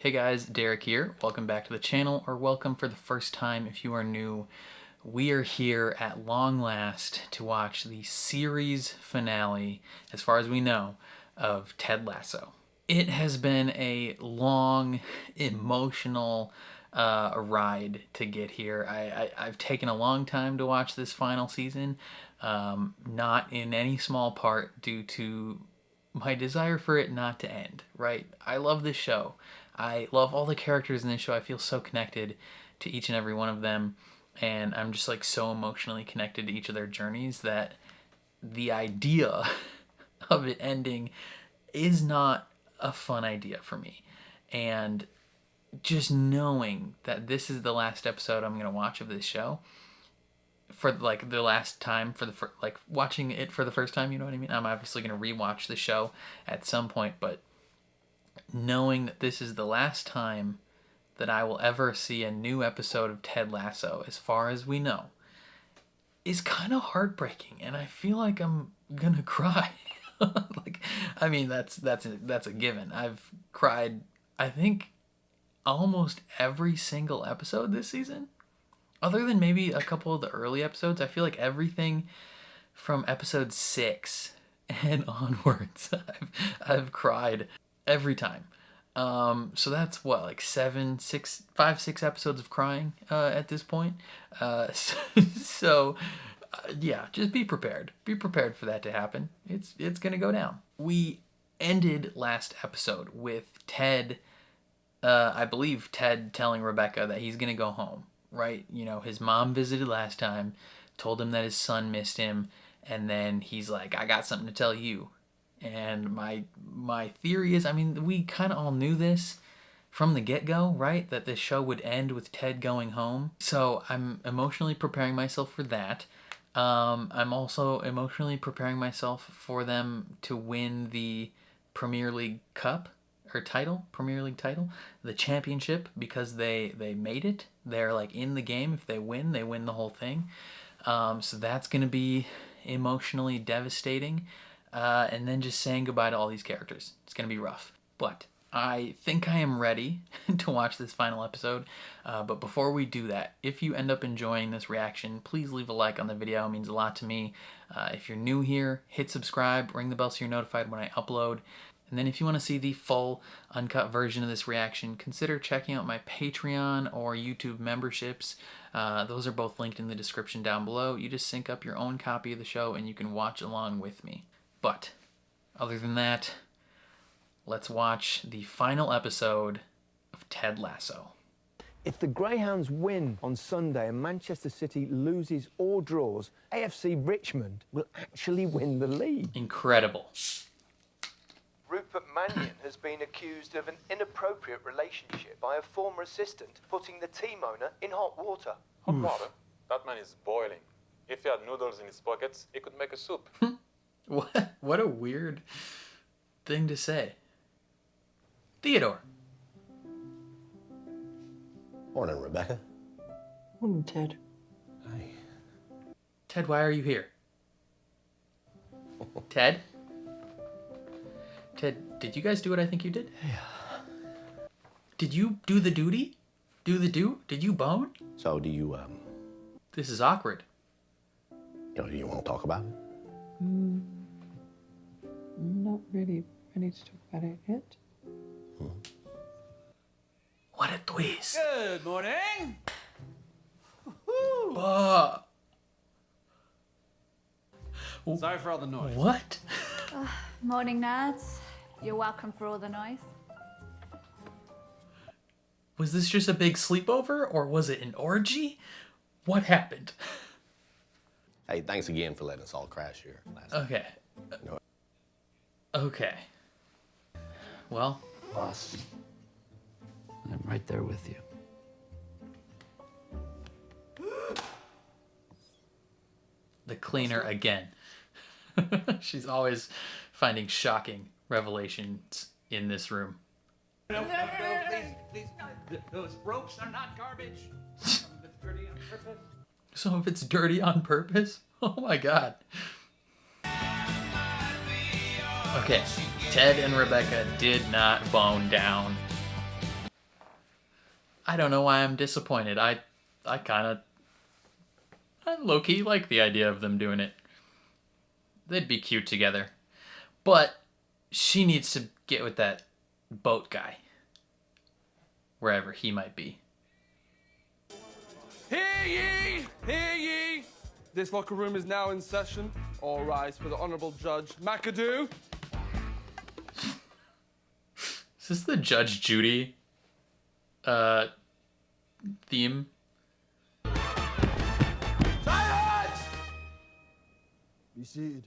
Hey guys, Derek here. Welcome back to the channel, or welcome for the first time if you are new. We are here at long last to watch the series finale, as far as we know, of Ted Lasso. It has been a long, emotional ride to get here. I've taken a long time to watch this final season, not in any small part due to my desire for it not to end, right? I love this show. I love all the characters in this show. I feel so connected to each and every one of them, and I'm just like so emotionally connected to each of their journeys that the idea of it ending is not a fun idea for me. And just knowing that this is the last episode I'm going to watch of this show, for like the last time, for the like watching it for the first time, you know what I mean? I'm obviously going to rewatch the show at some point, but knowing that this is the last time that I will ever see a new episode of Ted Lasso, as far as we know, is kind of heartbreaking, and I feel like I'm gonna cry. Like, I mean, that's a given. I've cried, I think, almost every single episode this season. Other than maybe a couple of the early episodes, I feel like everything from episode 6 and onwards, I've cried every time. So that's what, like 5, 6 episodes of crying at this point. Yeah, just be prepared. Be prepared for that to happen. It's gonna go down. We ended last episode with Ted, I believe Ted telling Rebecca that he's gonna go home, right? You know, his mom visited last time, told him that his son missed him, and then he's like, I got something to tell you. And my theory is, I mean, we kind of all knew this from the get-go, right? That this show would end with Ted going home. So I'm emotionally preparing myself for that. I'm also emotionally preparing myself for them to win the Premier League Cup, or title, Premier League title, the championship, because they made it. They're like in the game. If they win the whole thing. So that's going to be emotionally devastating. And then just saying goodbye to all these characters. It's going to be rough. But I think I am ready to watch this final episode. But before we do that, if you end up enjoying this reaction, please leave a like on the video. It means a lot to me. If you're new here, hit subscribe, ring the bell so you're notified when I upload. And then if you want to see the full uncut version of this reaction, consider checking out my Patreon or YouTube memberships. Those are both linked in the description down below. You just sync up your own copy of the show and you can watch along with me. But other than that, let's watch the final episode of Ted Lasso. If the Greyhounds win on Sunday and Manchester City loses or draws, AFC Richmond will actually win the league. Incredible. Rupert Mannion has been accused of an inappropriate relationship by a former assistant, putting the team owner in hot water. Hot water? That man is boiling. If he had noodles in his pockets, he could make a soup. What a weird thing to say. Theodore. Morning, Rebecca. Morning, Ted. Hi. Ted, why are you here? Ted? Ted, did you guys do what I think you did? Yeah. Did you do the duty? Did you bone? So do you, This is awkward. do you want to talk about it? Not really ready to talk about it yet. What a twist. Good morning. Sorry for all the noise. What? Morning, nerds. You're welcome for all the noise. Was this just a big sleepover, or was it an orgy? What happened? Hey, thanks again for letting us all crash here last night. Okay. No. Okay. Well, Boss, I'm right there with you. the cleaner again. She's always finding shocking revelations in this room. No, please. Those ropes are not garbage. It's dirty on purpose. So if it's dirty on purpose? Oh my god. Okay, Ted and Rebecca did not bone down. I don't know why I'm disappointed. I low-key like the idea of them doing it. They'd be cute together. But she needs to get with that boat guy. Wherever he might be. Hear ye! Hear ye! This locker room is now in session. All rise for the Honourable Judge McAdoo. Is this the Judge Judy theme? Silence! Be seated.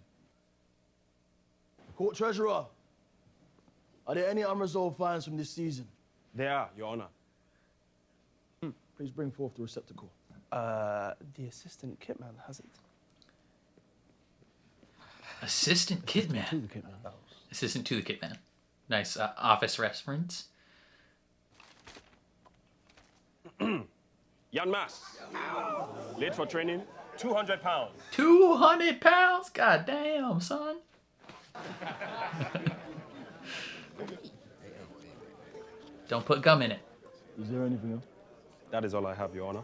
Court Treasurer, are there any unresolved fines from this season? There are, Your Honor. Please bring forth the receptacle. The assistant kitman has it. Assistant Kitman. To the kitman. Assistant to the Kitman. Nice office reference. Jan Mas. Late for training, £200. 200 pounds? God damn, son. Don't put gum in it. Is there anything else? That is all I have, Your Honor.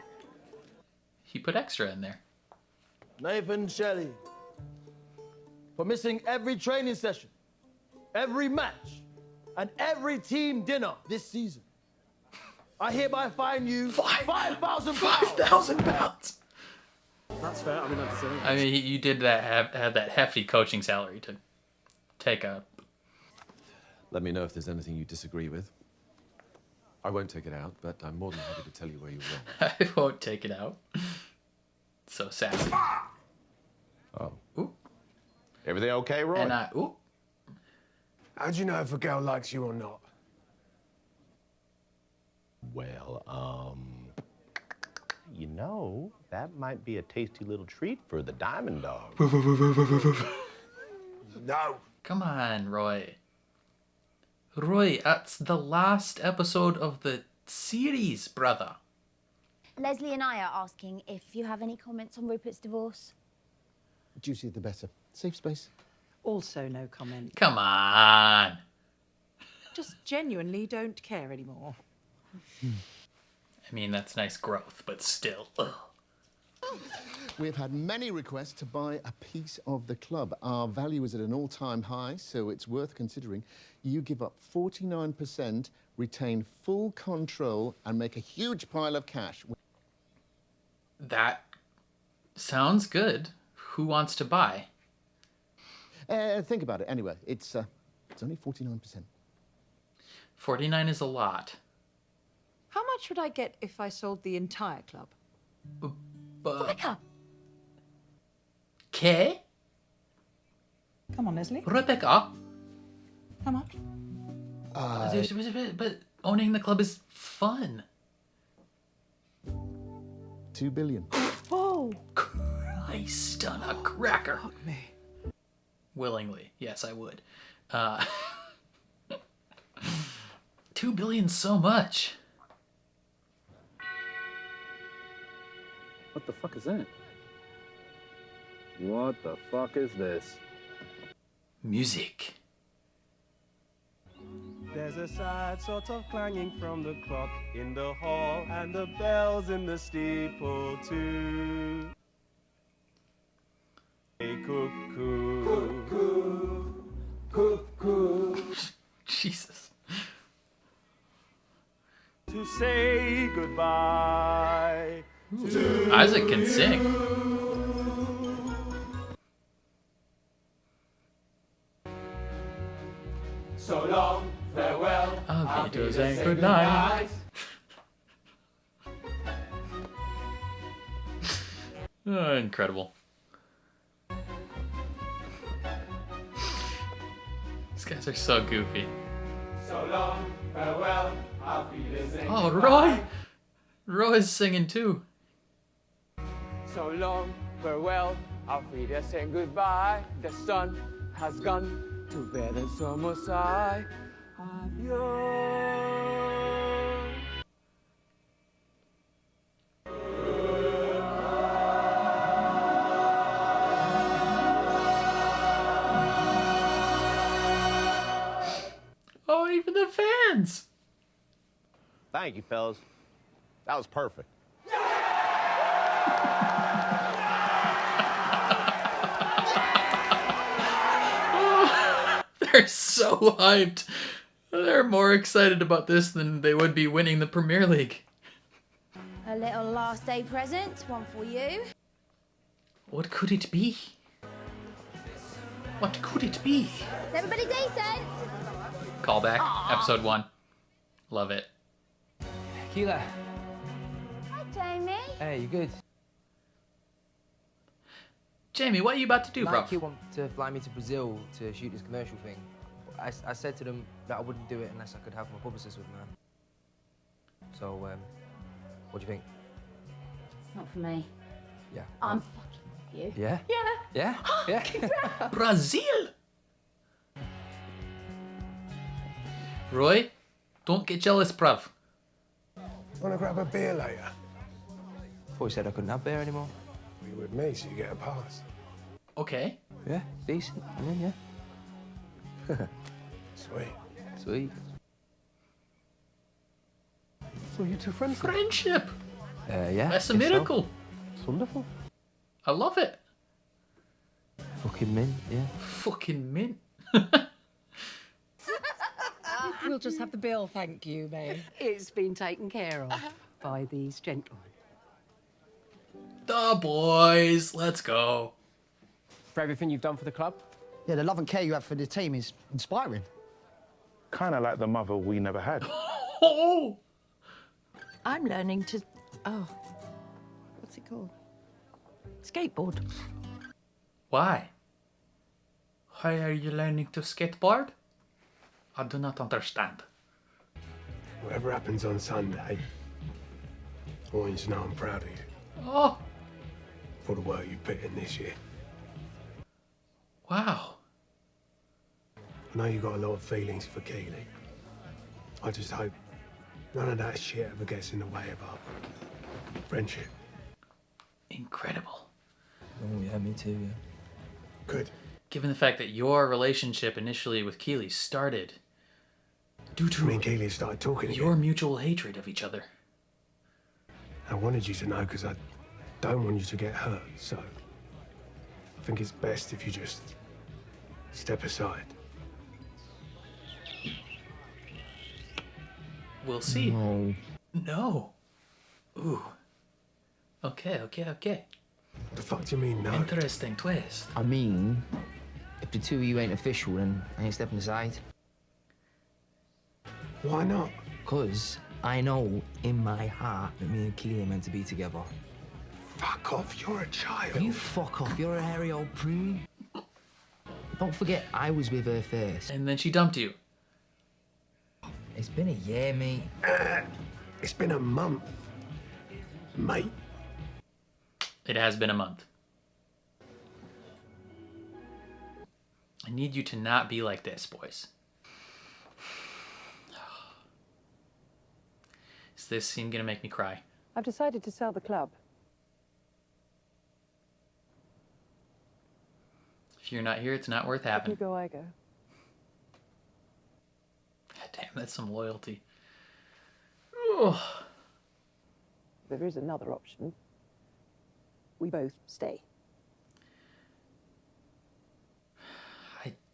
He put extra in there. Nathan Shelley, for missing every training session, every match, and every team dinner this season, I hereby fine you £5,000. 5,000 pounds. That's fair. I mean, that's I mean, you did that have that hefty coaching salary to take up. Let me know if there's anything you disagree with. I won't take it out, but I'm more than happy to tell you where you're wrong. I won't take it out. So sassy. Oh. Ooh. Everything okay, Roy? And ooh. How do you know if a girl likes you or not? Well, you know, that might be a tasty little treat for the Diamond Dog. No. Come on, Roy. Roy, that's the last episode of the series, brother. Leslie and I are asking if you have any comments on Rupert's divorce. The juicier the better. Safe space. Also no comment. Come on. Just genuinely don't care anymore. I mean, that's nice growth, but still. Ugh. We've had many requests to buy a piece of the club. Our value is at an all-time high, so it's worth considering. You give up 49%, retain full control, and make a huge pile of cash. That sounds good. Who wants to buy? Think about it anyway. It's only 49%. 49 is a lot. How much would I get if I sold the entire club? Rebecca! Okay. Come on, Leslie. Rebecca. How much? But owning the club is fun. $2 billion. Oh! Christ on a cracker. Fuck me. Willingly. Yes, I would. 2 billion so much. What the fuck is that? What the fuck is this? Music. There's a sad sort of clanging from the clock in the hall and the bells in the steeple too. Hey, cuckoo, cuckoo, cuckoo. Jesus. To say goodbye. Isaac can sing. So long, farewell. Auf Wiedersehen, good night. Oh, incredible. These guys are so goofy. So long, farewell. Auf Wiedersehen. Oh, Roy! Roy is singing too. So long, farewell. Auf Wiedersehen, goodbye. The sun has gone to bed and so must I. Adios. Oh, even the fans. Thank you, fellas. That was perfect. They're so hyped. They're more excited about this than they would be winning the Premier League. A little last day present, one for you. What could it be? What could it be? Is everybody decent? Callback, episode 1. Love it. Keela. Hi, Jamie. Hey, you good? Jamie, what are you about to do, bro? Nike want to fly me to Brazil to shoot this commercial thing. I said to them that I wouldn't do it unless I could have my publicist with me. So, what do you think? Not for me. Yeah. I'm fucking with you. Yeah? Yeah. Yeah? Yeah? Brazil! Roy, don't get jealous, bruv. Wanna grab a beer later? Thought you said I couldn't have beer anymore. You with me, so you get a pass. Okay. Yeah, decent. I mean, yeah. Sweet. Sweet. So you two friends? Friendship! Yeah. That's a guess so. miracle. It's wonderful. I love it. Fucking mint, yeah. Fucking mint. We'll just have the bill, thank you, babe. It's been taken care of by these gentlemen. The boys, let's go. For everything you've done for the club? Yeah, the love and care you have for the team is inspiring. Kind of like the mother we never had. Oh! I'm learning to... Oh. What's it called? Skateboard. Why? Why are you learning to skateboard? I do not understand. Whatever happens on Sunday, I want you to know I'm proud of you Oh, for the work you put in this year. wow. I know you've got a lot of feelings for Keely. I just hope none of that shit ever gets in the way of our friendship. Incredible. Oh, yeah, me too, yeah. Good. Given the fact that your relationship initially with Keely started due to Me and Keely started talking your again. mutual hatred of each other. I wanted you to know because I don't want you to get hurt, so I think it's best if you just step aside. We'll see. No. No. Ooh. Okay. What the fuck do you mean, no? Interesting twist. I mean, if the two of you ain't official, then I ain't stepping aside. Why not? Because I know in my heart that me and Keely are meant to be together. Fuck off, you're a child. You fuck off, you're a hairy old prune. Don't forget, I was with her first. And then she dumped you. It's been a year, mate. It's been a month, mate. It has been a month. I need you to not be like this, boys. Is this scene gonna make me cry? I've decided to sell the club. If you're not here, it's not worth If you having. go, I go. God damn, that's some loyalty. Oh. There is another option. We both stay.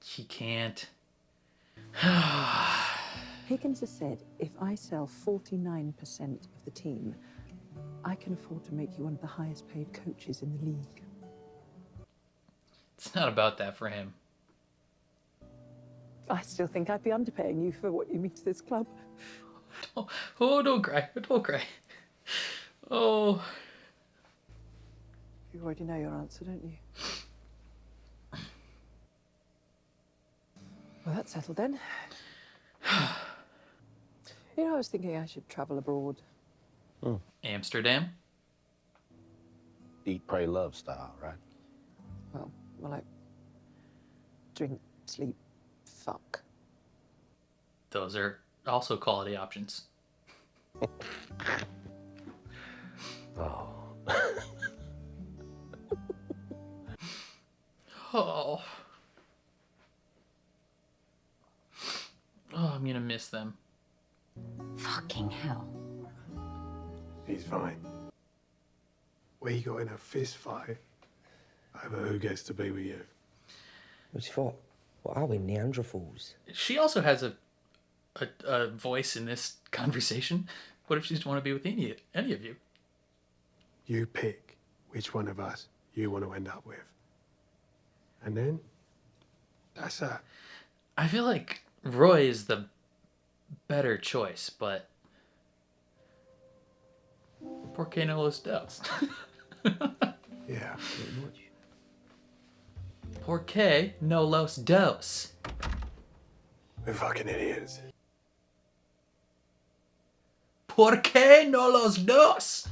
He can't. Higgins has said if I sell 49% of the team, I can afford to make you one of the highest paid coaches in the league. It's not about that for him. I still think I'd be underpaying you for what you mean to this club. Don't cry. Don't cry. Oh. You already know your answer, don't you? Well, that's settled then. You know, I was thinking I should travel abroad. Amsterdam? Eat, pray, love style, right? Well, more like drink, sleep, fuck. Those are also quality options. Oh. Oh. Oh, I'm gonna miss them. Fucking hell. He's fine. We got in a fist fight over who gets to be with you. What's thought? What are we, Neanderthals? She also has a voice in this conversation. What if she just want to be with any of you? You pick which one of us you want to end up with. And then, that's that. I feel like Roy is the better choice, but... ¿Por qué no los dos? Yeah. ¿Por qué no los dos? We're fucking idiots. ¿Por qué no los dos?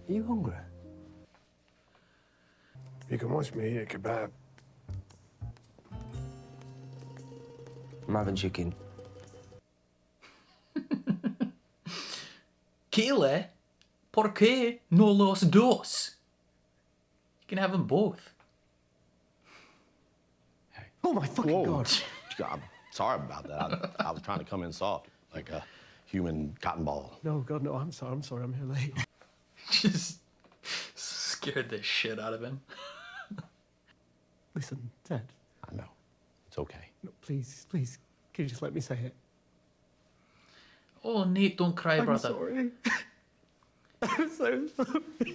Are you hungry? You can watch me eat a kebab. I'm having chicken. Kile, ¿por qué no los dos? You can have them both. Oh my fucking God. I'm sorry about that. I was trying to come in soft, like a human cotton ball. No, God, no, I'm sorry, I'm here late. Just scared the shit out of him. Listen, Ted. I know. It's okay. No, please, please, can you just let me say it? Oh, Nate, don't cry, I'm brother. sorry. I'm so sorry.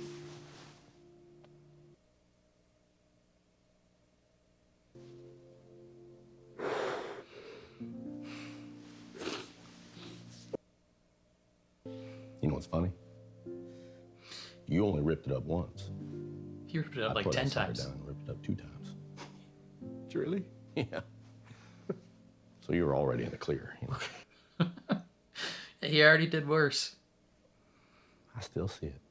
You know what's funny? You only ripped it up once. You ripped it up I like put 10 that sucker times. down and ripped it up 2 times. Really? Yeah. So you were already in the clear. You know? He already did worse. I still see it.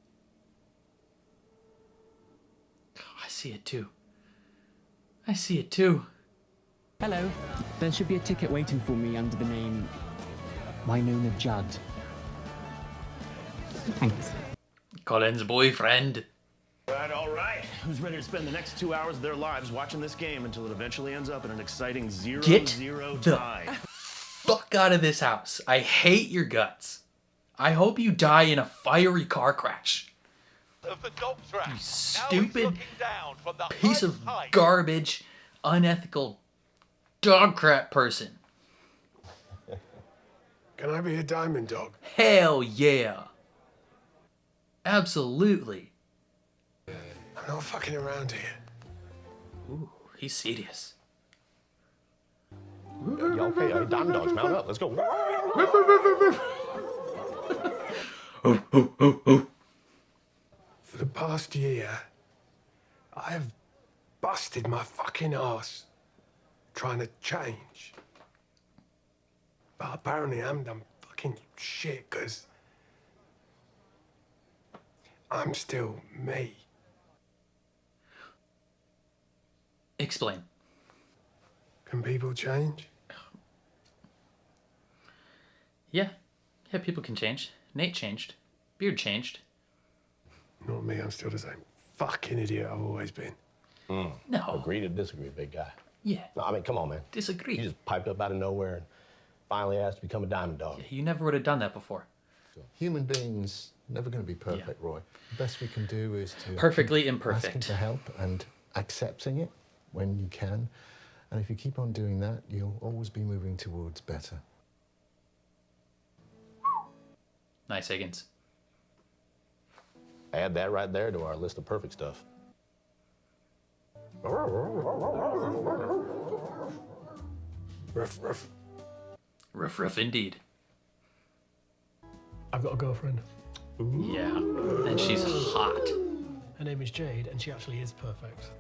I see it too. I see it too. Hello. There should be a ticket waiting for me under the name Winona Judd. Thanks. Colin's boyfriend. All right. Who's ready to spend the next 2 hours of their lives watching this game until it eventually ends up in an exciting 0-0 tie? Fuck out of this house. I hate your guts. I hope you die in a fiery car crash. Of the dog track. You stupid down from the piece of garbage, unethical dog crap person. Can I be a diamond dog? Hell yeah. Absolutely. I'm not fucking around here. Ooh, he's serious. Yeah, okay, diamond dogs, mount up. Let's go. For the past year, I have busted my fucking ass trying to change. But apparently I'm done fucking shit, because I'm still me. Explain. Can people change? Yeah. Yeah, people can change. Nate changed. Beard changed. Not me, I'm still the same fucking idiot I've always been. No. Agree to disagree, big guy. Yeah. No, I mean, come on, man. Disagree. You just piped up out of nowhere and finally asked to become a diamond dog. Yeah, you never would have done that before. Human beings never going to be perfect, Roy. The best we can do is to Perfectly keep imperfect. asking for help and accepting it when you can. And if you keep on doing that, you'll always be moving towards better. Nice, Higgins. Add that right there to our list of perfect stuff. Ruff, ruff. Ruff, ruff indeed. I've got a girlfriend. Yeah. And she's hot. Her name is Jade, and she actually is perfect.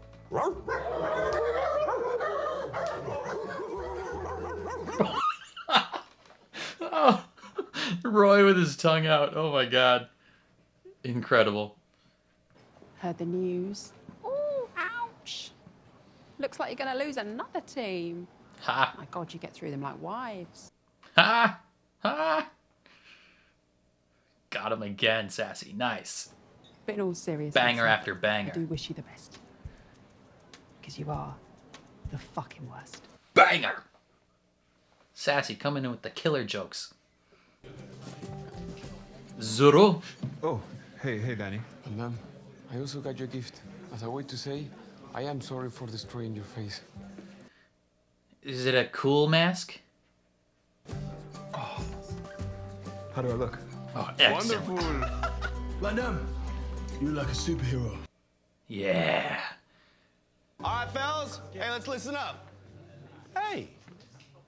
Oh, Roy with his tongue out. Oh my god. Incredible. Heard the news. Oh, ouch. Looks like you're going to lose another team. Ha. My God, you get through them like wives. Ha. Ha. Got him again, Sassy. Nice. But in all seriousness, Banger after banger. I do wish you the best. Because you are the fucking worst. Banger. Sassy coming in with the killer jokes. Zoro. Oh, Hey, Danny. And then, I also got your gift. As a way to say, I am sorry for destroying your face. Is it a cool mask? How do I look? Oh, excellent. Wonderful. Madam, you like a superhero. Yeah. All right, fellas. Hey, let's listen up. Hey,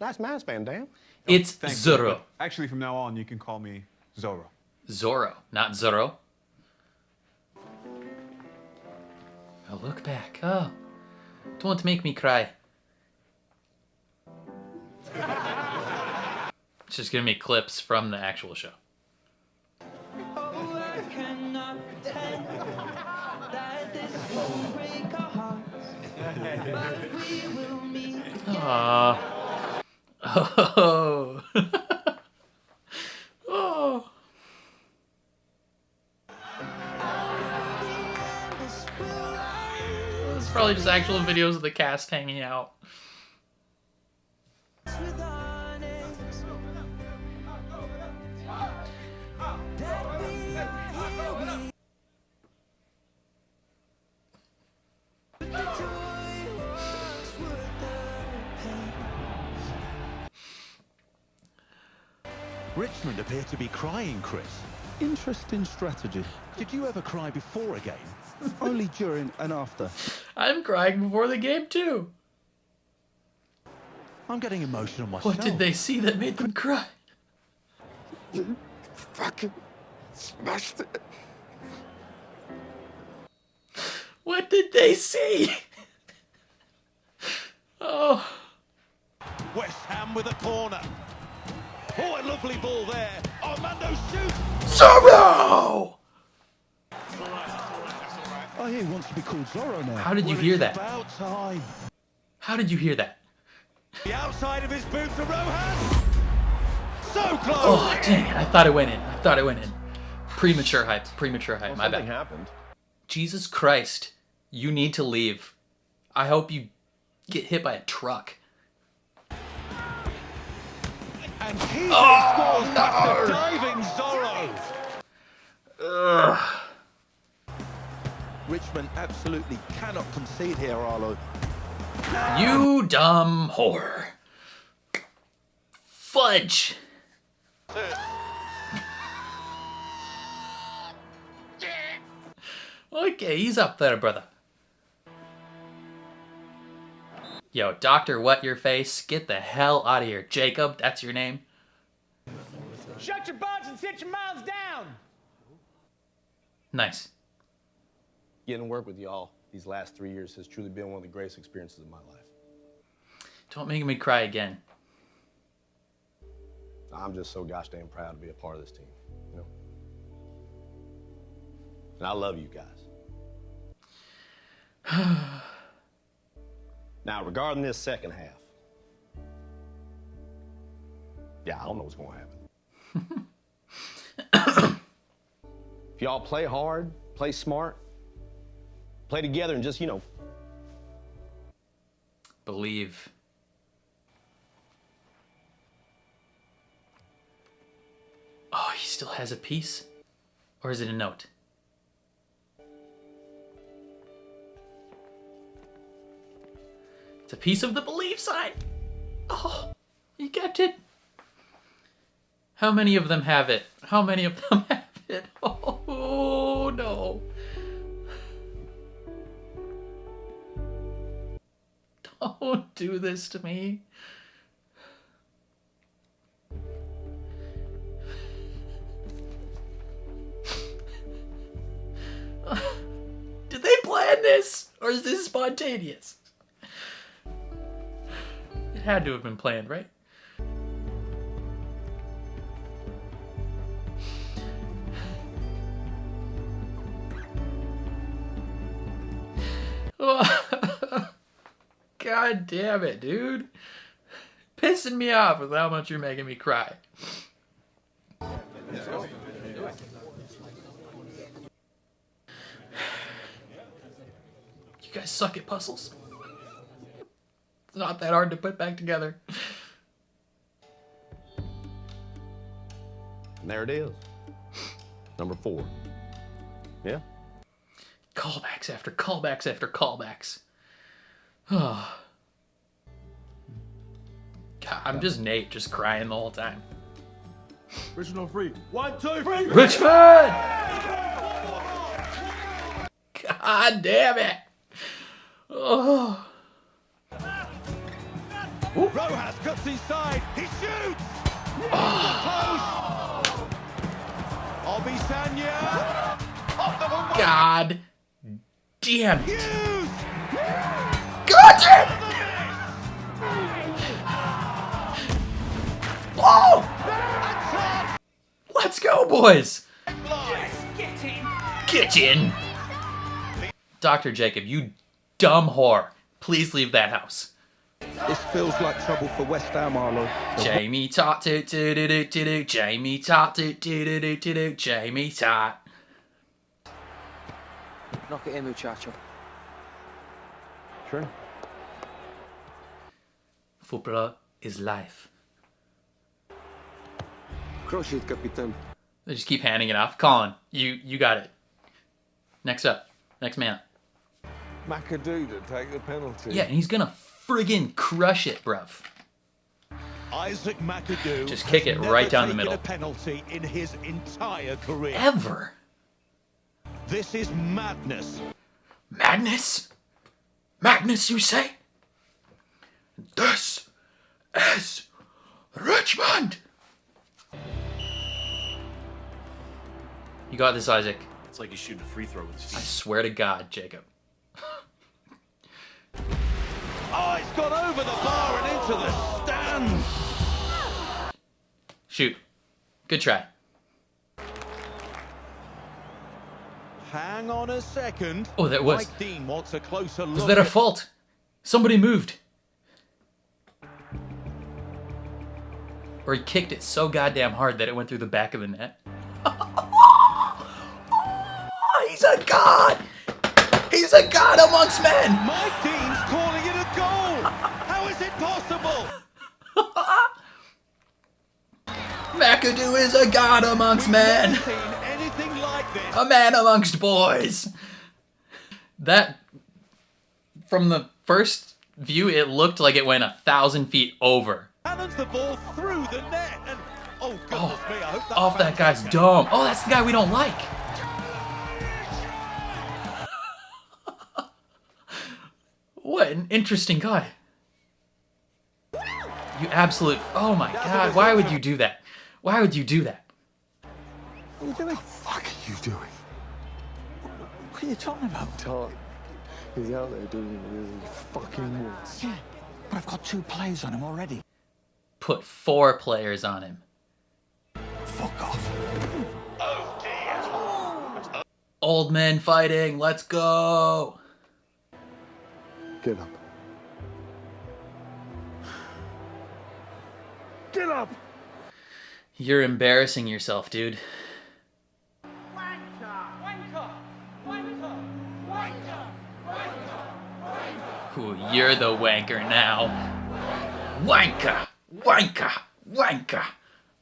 nice mask, Van Dam. It's Thanks, Zorro. but actually, from now on, you can call me Zorro. Zorro, not Zorro. Oh, look back. Oh, don't make me cry. It's just gonna be clips from the actual show. Aww. Oh. Oh. It's probably just actual videos of the cast hanging out. Richmond appear to be crying, Chris. Interesting strategy. Did you ever cry before a game? Only during and after. I'm crying before the game too. I'm getting emotional myself. What did they see that made them cry? You fucking smashed it. What did they see? Oh. West Ham with a corner. Oh, a lovely ball there. Armando shoots. Zorro! Oh, he wants to be called Zorro now. How did you hear that? About time. How did you hear that? The outside of his boot to Rohan. So close. Oh, dang it. I thought it went in. Premature hype. Well, My bad. something happened. Jesus Christ. You need to leave. I hope you get hit by a truck. And he scores back the diving Zorro. Ugh. Richmond absolutely cannot concede here, Arlo. You dumb whore. Fudge. Okay, he's up there, brother. Yo, Dr. What Your Face, get the hell out of here. Jacob, that's your name? Shut your butts and sit your mouths down! Nice. Getting to work with y'all these last 3 years has truly been one of the greatest experiences of my life. Don't make me cry again. I'm just so gosh damn proud to be a part of this team, you know? And I love you guys. Now, regarding this second half, yeah, I don't know what's going to happen. If y'all play hard, play smart, play together, and just, you know, believe. Oh, he still has a piece? Or is it a note? It's a piece of the believe sign. Oh, he kept it. How many of them have it? How many of them have it? Oh, no. Don't do this to me. Did they plan this? Or is this spontaneous? It had to have been planned, right? God damn it, dude. Pissing me off with how much you're making me cry. You guys suck at puzzles. It's not that hard to put back together. and there it is. Number 4. Yeah. Callbacks after callbacks after callbacks. Oh. God, I'm just Nate, just crying the whole time. Richmond on free. 1, 2, 3. Richmond! God damn it! Oh. Rojas cuts inside. He shoots. Oh. Obisanya. God damn it! God damn it! Oh! Let's go, boys! Get in! Get in! Dr. Jacob, you dumb whore. Please leave that house. This feels like trouble for West Ham, Arlo. Jamie Tot, do-do-do-do-do-do. Jamie Tot, do-do-do-do-do-do. Jamie Tot. Knock it in, muchacho. Sure. Football is life. Crush it, Capitan. They just keep handing it off. Colin, you got it. Next up. Next man. McAdoo to take the penalty. Yeah, and he's gonna friggin' crush it, bruv. Isaac McAdoo Just kick it right down the middle. A penalty in his entire career. Ever. This is madness. Madness? Madness, you say? This is Richmond! You got this, Isaac. It's like he's shooting a free throw with his feet. I swear to God, Jacob. Oh, it's gone over the bar and into the stands. Shoot. Good try. Hang on a second. Oh, that was... Mike Dean wants a closer look. Was that a fault? Somebody moved. Or he kicked it so goddamn hard that it went through the back of the net. He's a god! He's a god amongst men! Mike Dean's calling it a goal! How is it possible? McAdoo is a god amongst men! We've never seen anything like this. A man amongst boys! That, from the first view, it looked like it went 1,000 feet over. Cannons the ball through the net and... Oh, goodness me, I hope that... Off that guy's dome. Oh, that's the guy we don't like. What an interesting guy. You absolute... Oh my God, why would you do that? Why would you do that? What are you doing? What the fuck are you doing? What are you talking about? Todd, he's out there doing really fucking wants. Yeah, but I've got 2 players on him already. Put 4 players on him. Fuck off. Oh dear. Old men fighting, let's go. Get up. Get up! You're embarrassing yourself, dude. Ooh, you're the wanker now. Wanker! Wanker! Wanker!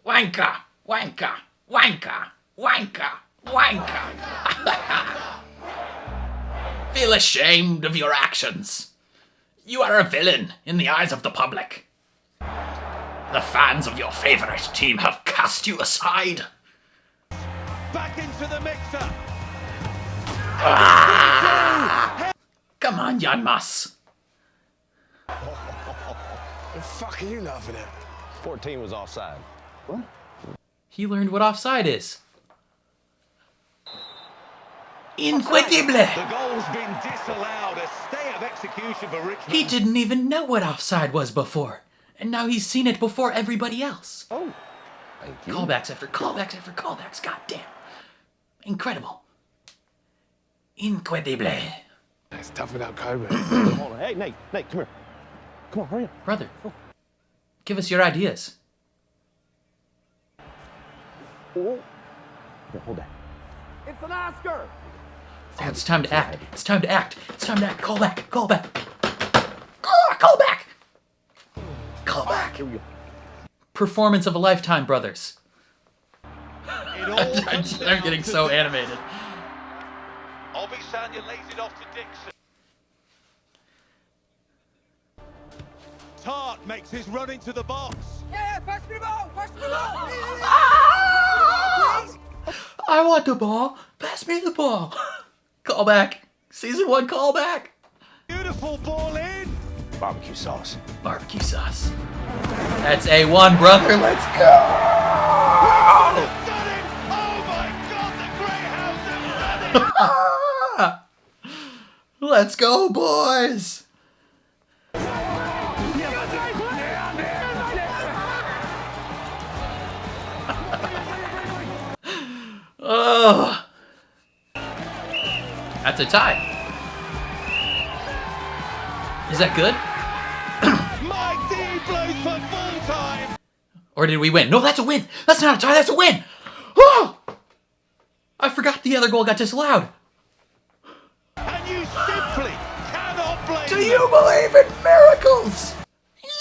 Wanker! Wanker! Wanker! Wanker! Wanker! Feel ashamed of your actions. You are a villain in the eyes of the public. The fans of your favorite team have cast you aside. Back into the mixer. Ah! Come on, Jan Mas. The fuck are you laughing at? 14 was offside. What? He learned what offside is. Incredible! The goal's been disallowed. A stay of execution for Richmond. He didn't even know what offside was before. And now he's seen it before everybody else. Oh, thank you. Callbacks after callbacks after callbacks. God damn. Incredible. Incredible. It's tough without Kobe. Hold on. Hey, Nate, come here. Come on, hurry up. Brother, give us your ideas. Oh. Here, hold that. It's an Oscar! Oh, it's time to act. It's time to act. It's time to act. Call back. Call back. Call back. Call back. Here we go. Performance of a lifetime, brothers. I'm getting so animated. Sanya lays it off to Dixon. Tart makes his run into the box. Yeah, pass me the ball! Pass me the ball! I want the ball. Pass me the ball. Call back. Season 1 callback. Beautiful ball in. Barbecue sauce. Barbecue sauce. That's A1, brother. Let's go. Oh my God, the Greyhounds have done it. Let's go, boys. Oh, that's a tie. Is that good? Mike D blows for full time. Or did we win? No, that's a win. That's not a tie. That's a win. Oh! I forgot the other goal got disallowed. And you simply cannot blame Do you believe in miracles?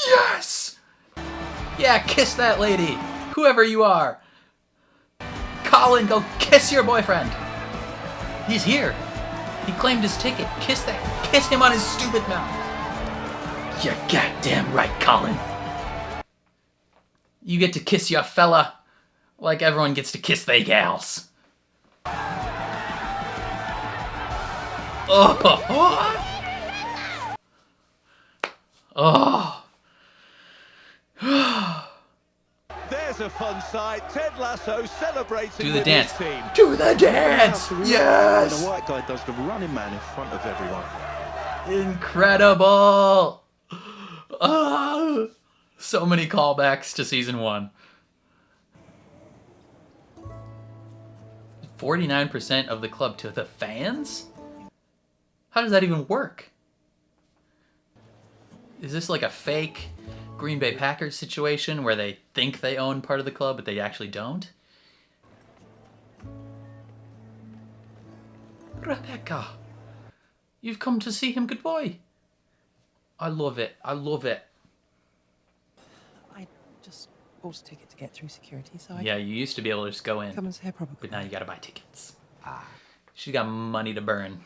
Yes! Yeah, kiss that lady. Whoever you are. Colin, go kiss your boyfriend. He's here. He claimed his ticket. Kiss him on his stupid mouth. You're goddamn right, Colin. You get to kiss your fella like everyone gets to kiss they gals. Oh. Oh. There's a fun sight. Ted Lasso celebrating Do the with dance. his team. Do the dance. Yes. And the white guy does the running man in front of everyone. Incredible. Oh. So many callbacks to season 1. 49% of the club to the fans? How does that even work? Is this like a fake Green Bay Packers situation where they think they own part of the club, but they actually don't? Rebecca, you've come to see him. Good boy. I love it. I love it. I just bought a ticket to get through security, so I Yeah, you used to be able to just go in. come and say hi probably. But now you gotta buy tickets. She's got money to burn.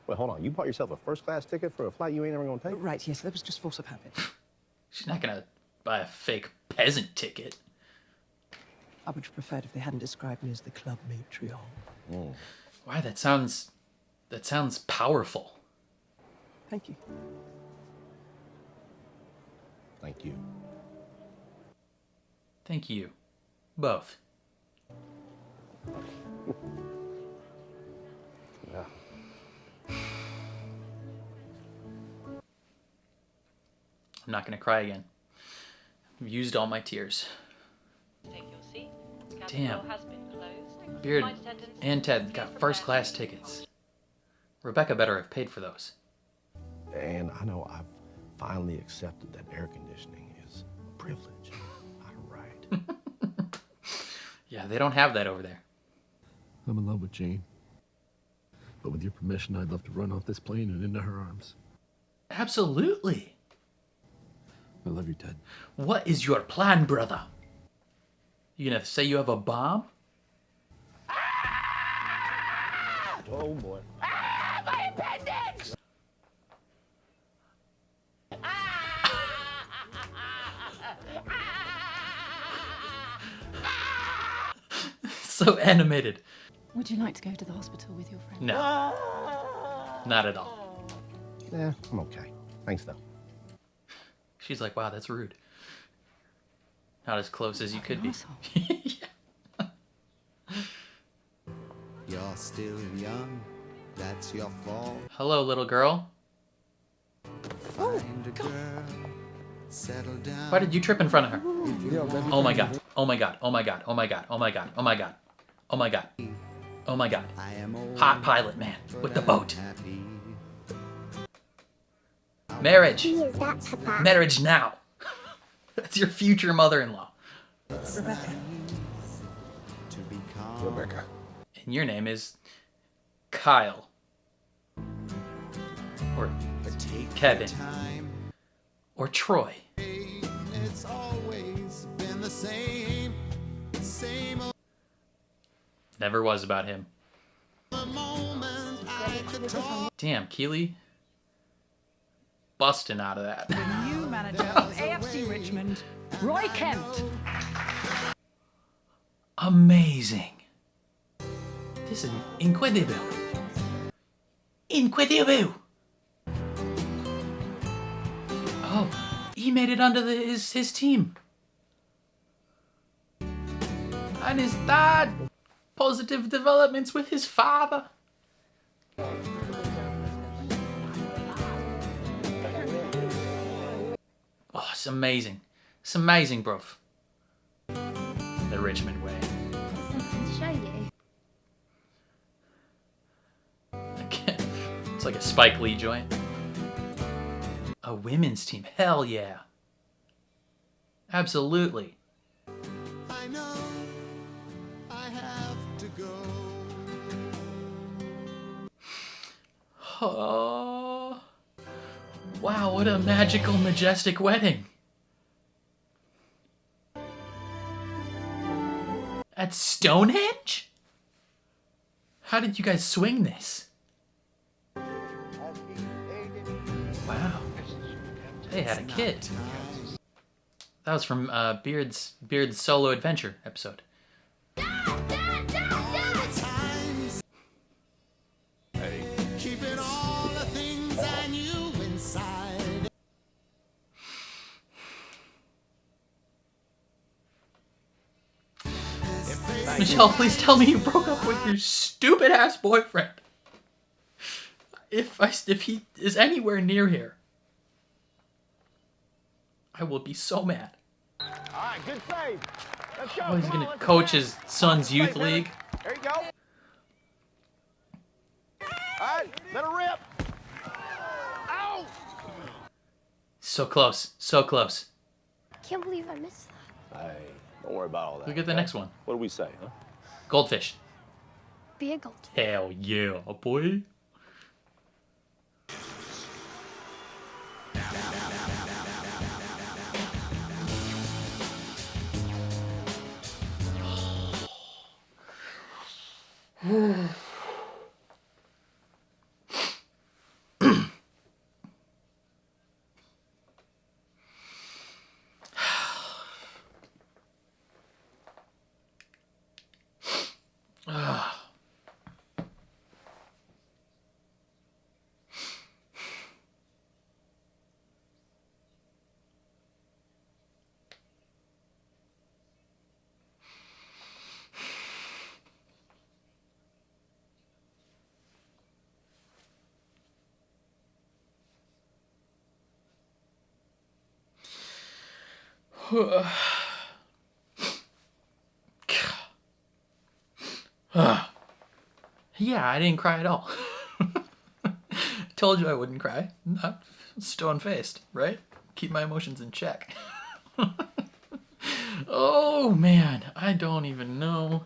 Wait, hold on. You bought yourself a first-class ticket for a flight you ain't ever gonna take? Right, yes, that was just force of habit. She's not gonna buy a fake peasant ticket. I would have preferred if they hadn't described me as the club matriarch. Why? That sounds powerful. Thank you. Thank you. Thank you. Both. Yeah. I'm not gonna cry again. I've used all my tears. Damn. Beard and Ted got first-class tickets. Rebecca better have paid for those. And I know I've finally accepted that air conditioning is a privilege, not a right. Yeah, they don't have that over there. I'm in love with Jane. But with your permission, I'd love to run off this plane and into her arms. Absolutely. I love you, Ted. What is your plan, brother? You gonna say you have a bomb? Oh boy. My appendix! So animated. Would you like to go to the hospital with your friend? No. Not at all. Yeah, I'm okay. Thanks, though. She's like, wow, that's rude. Not as close as you could be. You're still young, that's your fault. Hello, little girl. Find a girl, settle down. Why did you trip in front of her? Oh my god. Oh my god. Oh my god. Oh my god. Oh my god. Oh my god. Oh my god. Oh my god. Hot pilot man with the boat. Marriage. Marriage now. That's your future mother-in-law. Rebecca. Rebecca. And your name is Kyle. Or Kevin. Or Troy. It's always been the same Never was about him. moment. Damn, Keely busting out of that. The new manager of AFC Richmond, Roy Kent. Amazing. This is incredible. Incredible. Oh, he made it onto his team. And his dad. Positive developments with his father. Oh, it's amazing. It's amazing, bruv. The Richmond way. Again, it's like a Spike Lee joint. A women's team, hell yeah. Absolutely. I know I have to go. Oh, wow, what a magical, majestic wedding. At Stonehenge? How did you guys swing this? Wow. They had a kid. That was from Beard's Solo Adventure episode. Keeping all the things I knew inside. Michelle, please tell me you broke up with your stupid ass boyfriend. If he is anywhere near here, I will be so mad. All right, good save. Let's go. Oh, he's gonna coach his son's youth league. There you go. All right, let her rip. Ow! So close, so close. Can't believe I missed that. Hey, don't worry about all that. Look at the next one. What do we say, huh? Goldfish. Be a gold. Hell yeah, boy. Yeah, I didn't cry at all. Told you I wouldn't cry. I'm stone-faced, right? Keep my emotions in check. Oh man, I don't even know.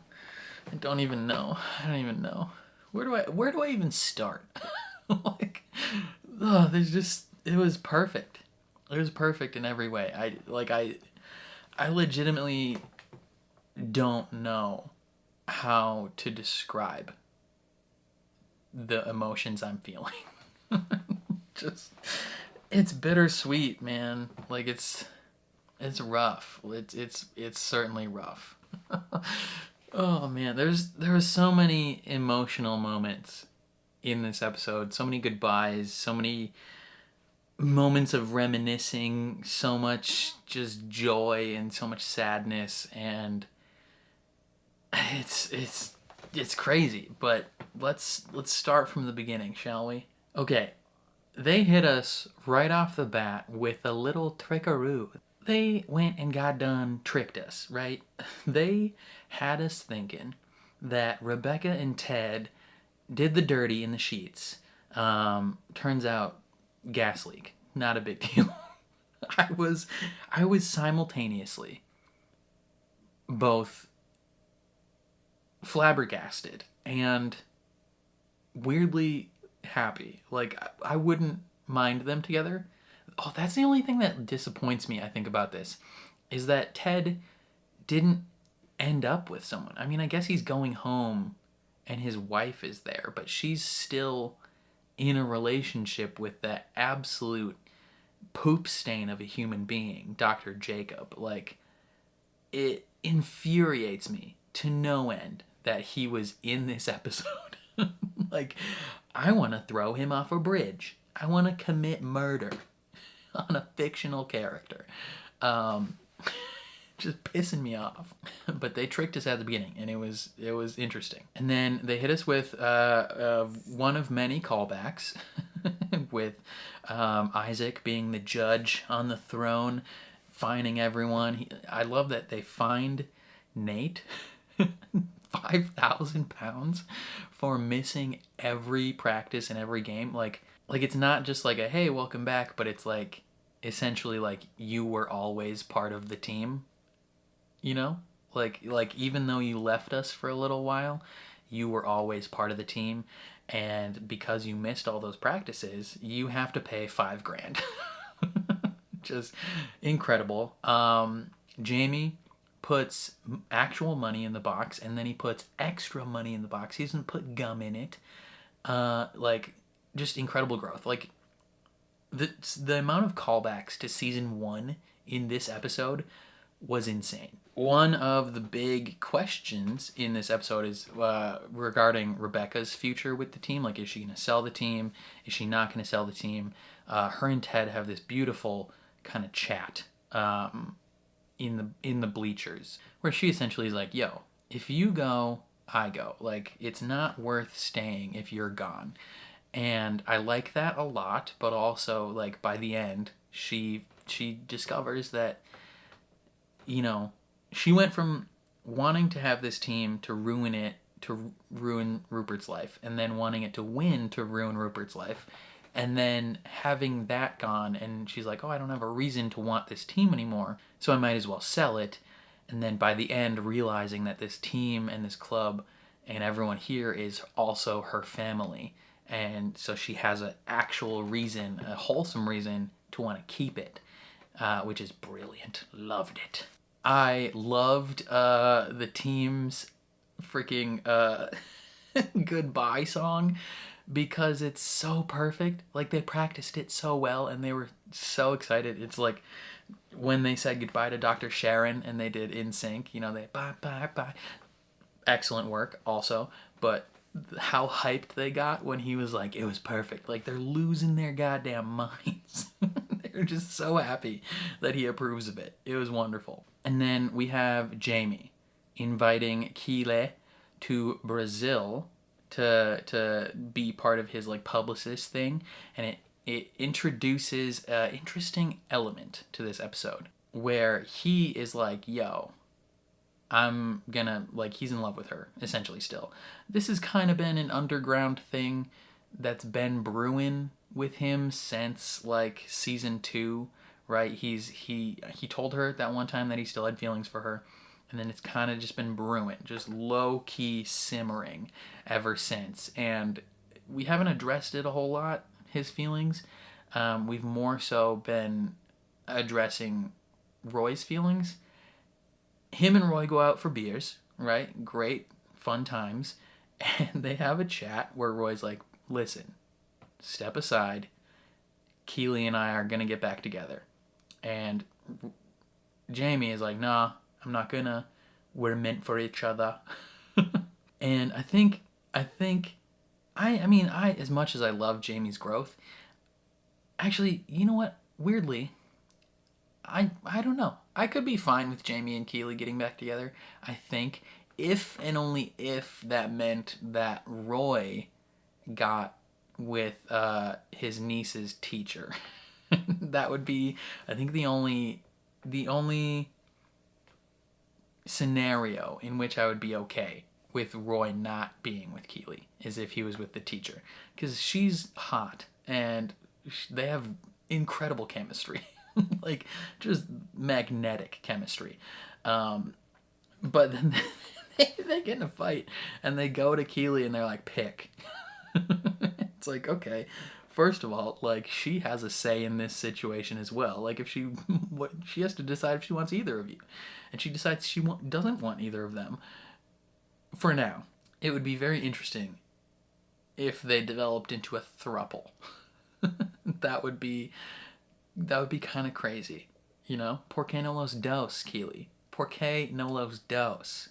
Where do I even start? Like, oh, it was perfect. It was perfect in every way. I legitimately don't know how to describe the emotions I'm feeling. It's bittersweet, man. Like it's rough. It's certainly rough. Oh man, there were so many emotional moments in this episode. So many goodbyes, so many moments of reminiscing, so much just joy and so much sadness, and it's crazy. But let's start from the beginning, shall we? Okay, they hit us right off the bat with a little trickaroo. They went and got done tricked us, right? They had us thinking that Rebecca and Ted did the dirty in the sheets. Turns out, gas leak. Not a big deal. I was simultaneously both flabbergasted and weirdly happy. Like, I wouldn't mind them together. Oh, that's the only thing that disappoints me, I think, about this, is that Ted didn't end up with someone. I mean, I guess he's going home and his wife is there, but she's still in a relationship with that absolute poop stain of a human being, Dr. Jacob. Like, it infuriates me to no end that he was in this episode. Like, I want to throw him off a bridge. I want to commit murder on a fictional character. Just pissing me off. But they tricked us at the beginning, and it was interesting. And then they hit us with one of many callbacks with Isaac being the judge on the throne, finding everyone. I love that they fined Nate 5,000 pounds for missing every practice and every game. Like it's not just like a, hey, welcome back, but it's like essentially like you were always part of the team. You know? Like even though you left us for a little while, you were always part of the team, and because you missed all those practices, you have to pay $5,000. Just incredible. Jamie puts actual money in the box, and then he puts extra money in the box. He doesn't put gum in it. Like, just incredible growth. Like, the amount of callbacks to season 1 in this episode was insane. One of the big questions in this episode is regarding Rebecca's future with the team. Like, is she going to sell the team? Is she not going to sell the team? Her and Ted have this beautiful kind of chat in the bleachers, where she essentially is like, yo, if you go, I go. Like, it's not worth staying if you're gone. And I like that a lot, but also, like, by the end, she discovers that, you know, she went from wanting to have this team to ruin Rupert's life, and then wanting it to win to ruin Rupert's life, and then having that gone, and she's like, oh, I don't have a reason to want this team anymore, so I might as well sell it. And then by the end, realizing that this team and this club and everyone here is also her family, and so she has an actual reason, a wholesome reason to want to keep it, which is brilliant. Loved it. I loved the team's freaking goodbye song, because it's so perfect. Like, they practiced it so well, and they were so excited. It's like when they said goodbye to Dr. Sharon, and they did In Sync, you know, they bye, bye, bye. Excellent work also, but how hyped they got when he was like, it was perfect. Like, they're losing their goddamn minds. They're just so happy that he approves of it. It was wonderful. And then we have Jamie inviting Keely to Brazil to be part of his, like, publicist thing, and it introduces an interesting element to this episode where he is like, yo, I'm gonna, like, he's in love with her, essentially, still. This has kind of been an underground thing that's been brewing with him since, like, season 2, right? He told her that one time that he still had feelings for her, and then it's kind of just been brewing, just low-key simmering ever since. And we haven't addressed it a whole lot, his feelings. We've more so been addressing Roy's feelings. Him and Roy go out for beers, right? Great, fun times. And they have a chat where Roy's like, listen, step aside. Keely and I are going to get back together. And Jamie is like, nah, I'm not gonna. We're meant for each other. And I think, as much as I love Jamie's growth, actually, you know what? Weirdly, I don't know. I could be fine with Jamie and Keely getting back together, I think, if and only if that meant that Roy got with his niece's teacher. That would be, I think, the only scenario in which I would be okay with Roy not being with Keely is if he was with the teacher, because she's hot and they have incredible chemistry. Like, just magnetic chemistry. But then they get in a fight and they go to Keely and they're like, pick. It's like, okay, first of all, like, she has a say in this situation as well. Like, if she has to decide if she wants either of you, and she decides she doesn't want either of them for now. It would be very interesting if they developed into a throuple. That would be kind of crazy, you know? Por qué no los dos, Keely? Por qué no los dos?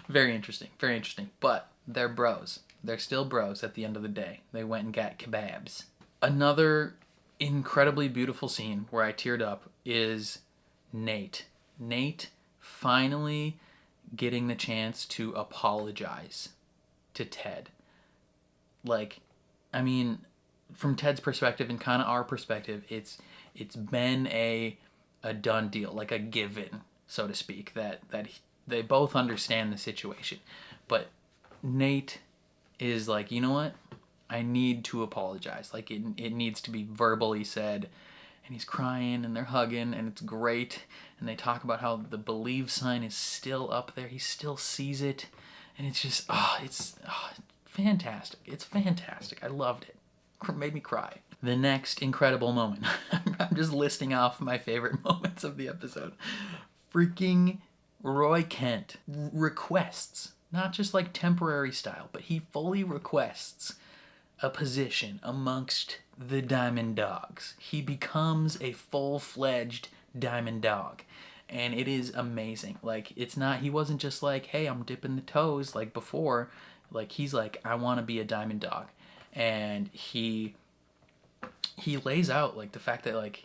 Very interesting, very interesting. But they're bros. They're still bros at the end of the day. They went and got kebabs. Another incredibly beautiful scene where I teared up is Nate. Nate finally getting the chance to apologize to Ted. Like, I mean, from Ted's perspective and kind of our perspective, it's been a done deal, like a given, so to speak, that they both understand the situation. But Nate is like, you know what? I need to apologize. Like, it needs to be verbally said. And he's crying and they're hugging and it's great. And they talk about how the believe sign is still up there. He still sees it. And it's just, it's fantastic. It's fantastic. I loved it. Made me cry. The next incredible moment. I'm just listing off my favorite moments of the episode. Freaking Roy Kent requests, not just like temporary style, but he fully requests a position amongst the Diamond Dogs. He becomes a full-fledged Diamond Dog. And it is amazing. Like, he wasn't just like, hey, I'm dipping the toes like before. Like, he's like, I want to be a Diamond Dog. And he lays out like the fact that like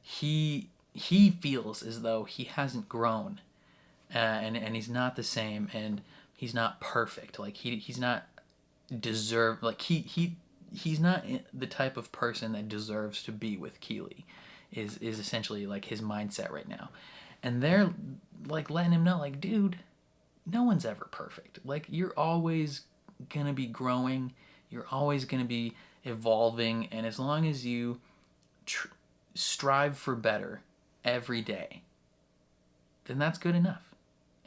he feels as though he hasn't grown, and he's not the same, and he's not perfect. Like he's not deserve, like he's not the type of person that deserves to be with Keely, is essentially like his mindset right now. And they're like letting him know, like, dude, no one's ever perfect. Like, you're always gonna be growing. You're always going to be evolving, and as long as you strive for better every day, then that's good enough.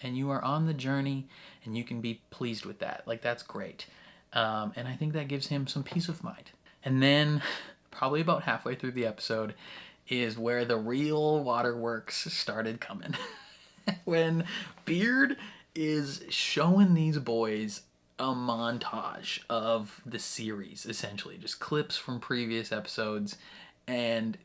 And you are on the journey, and you can be pleased with that. Like, that's great. And I think that gives him some peace of mind. And then, probably about halfway through the episode, is where the real waterworks started coming. When Beard is showing these boys a montage of the series, essentially just clips from previous episodes, and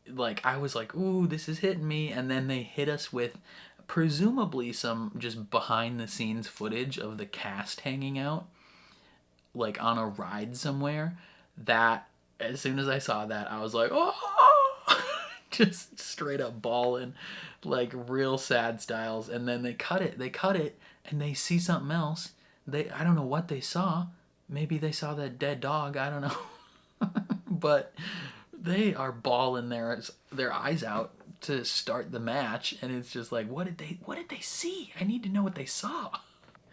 like I was like, ooh, this is hitting me. And then they hit us with presumably some just behind the scenes footage of the cast hanging out like on a ride somewhere. That, as soon as I saw that, I was like, oh, just straight up bawling, like real sad styles. And then they cut it and they see something else. I don't know what they saw. Maybe they saw that dead dog. I don't know. But they are bawling their eyes out to start the match, and it's just like, what did they see? I need to know what they saw.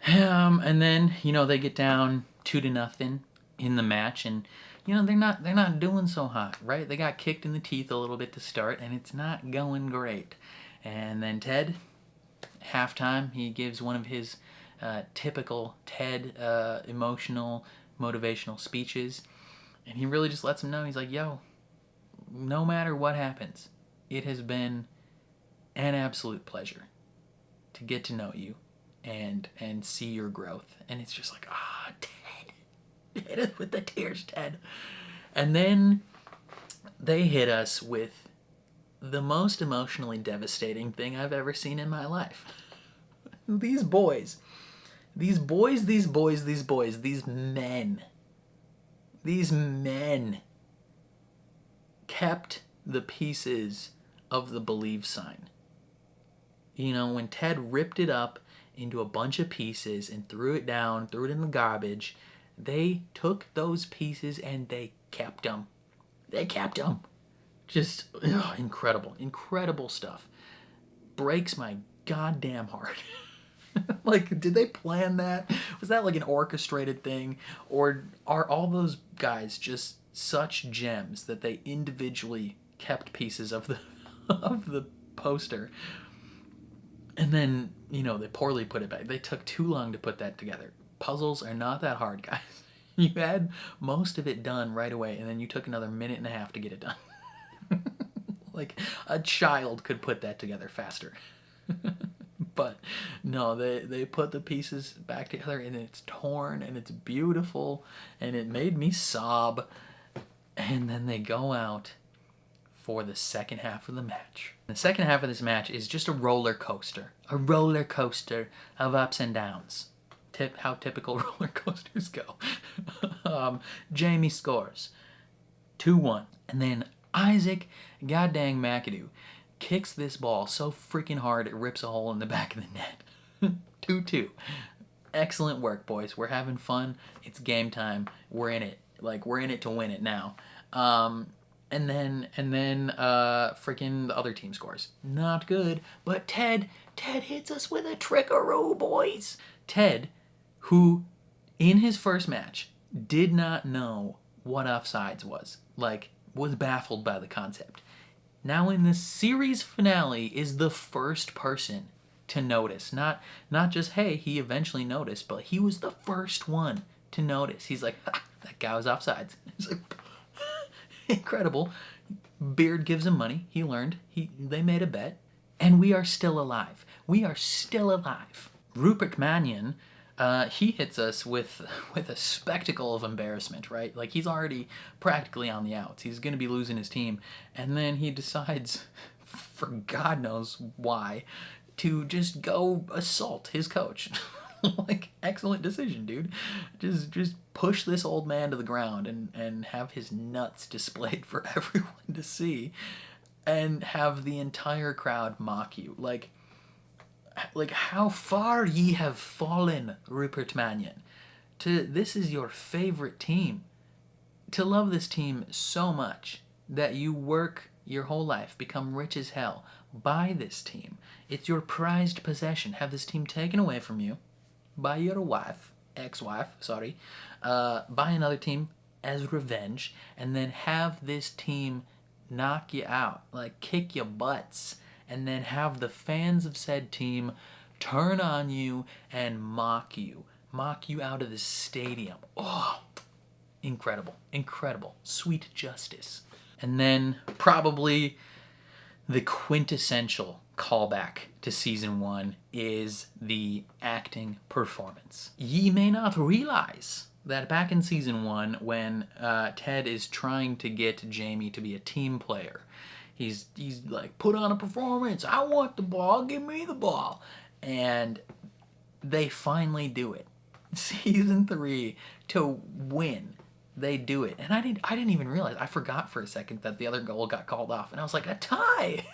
And then, you know, they get down 2-0 in the match, and you know, they're not doing so hot, right? They got kicked in the teeth a little bit to start, and it's not going great. And then Ted, halftime, he gives one of his typical Ted emotional, motivational speeches. And he really just lets them know, he's like, yo, no matter what happens, it has been an absolute pleasure to get to know you and see your growth. And it's just like, Ted, hit us with the tears, Ted. And then they hit us with the most emotionally devastating thing I've ever seen in my life. These men kept the pieces of the believe sign. You know, when Ted ripped it up into a bunch of pieces and threw it in the garbage, they took those pieces and they kept them. Just incredible stuff. Breaks my goddamn heart. Like, did they plan that? Was that like an orchestrated thing? Or are all those guys just such gems that they individually kept pieces of the poster? And then, you know, they poorly put it back. They took too long to put that together. Puzzles are not that hard, guys. You had most of it done right away, and then you took another 1.5 minutes to get it done. Like, a child could put that together faster. But no, they put the pieces back together, and it's torn, and it's beautiful, and it made me sob. And then they go out for the second half of the match. The second half of this match is just a roller coaster of ups and downs. How typical roller coasters go. Jamie scores 2-1, and then Isaac goddamn McAdoo kicks this ball so freaking hard it rips a hole in the back of the net. 2-2. Excellent work, boys. We're having fun. It's game time. We're in it. Like, we're in it to win it now. And then freaking the other team scores. Not good. But Ted hits us with a trickaroo, boys. Ted, who in his first match did not know what offsides was. Like, was baffled by the concept. Now in the series finale is the first person to notice. Not just, hey, he eventually noticed, but he was the first one to notice. He's like, that guy was offsides. He's like, incredible. Beard gives him money. He learned. They made a bet. And we are still alive. We are still alive. Rupert Mannion, he hits us with a spectacle of embarrassment, right? Like, he's already practically on the outs. He's going to be losing his team. And then he decides, for God knows why, to just go assault his coach. Like, excellent decision, dude. Just push this old man to the ground and have his nuts displayed for everyone to see, and have the entire crowd mock you. Like how far ye have fallen, Rupert Mannion. This is your favorite team. To love this team so much that you work your whole life, become rich as hell, buy this team. It's your prized possession. Have this team taken away from you by your ex-wife, by another team as revenge, and then have this team knock you out, like kick your butts, and then have the fans of said team turn on you and mock you out of the stadium. Oh, incredible, incredible, sweet justice. And then probably the quintessential callback to season 1 is the acting performance. Ye may not realize that back in season 1, when Ted is trying to get Jamie to be a team player, he's like, put on a performance. I want the ball. Give me the ball. And they finally do it. Season 3, to win, they do it. And I didn't even realize. I forgot for a second that the other goal got called off. And I was like, a tie.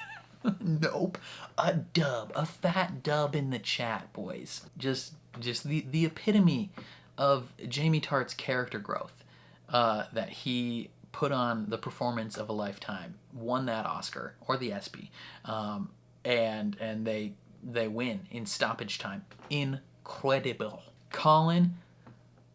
Nope. A dub. A fat dub in the chat, boys. Just the epitome of Jamie Tartt's character growth, that he put on the performance of a lifetime, won that Oscar, or the ESPY, and they win in stoppage time. Incredible. Colin,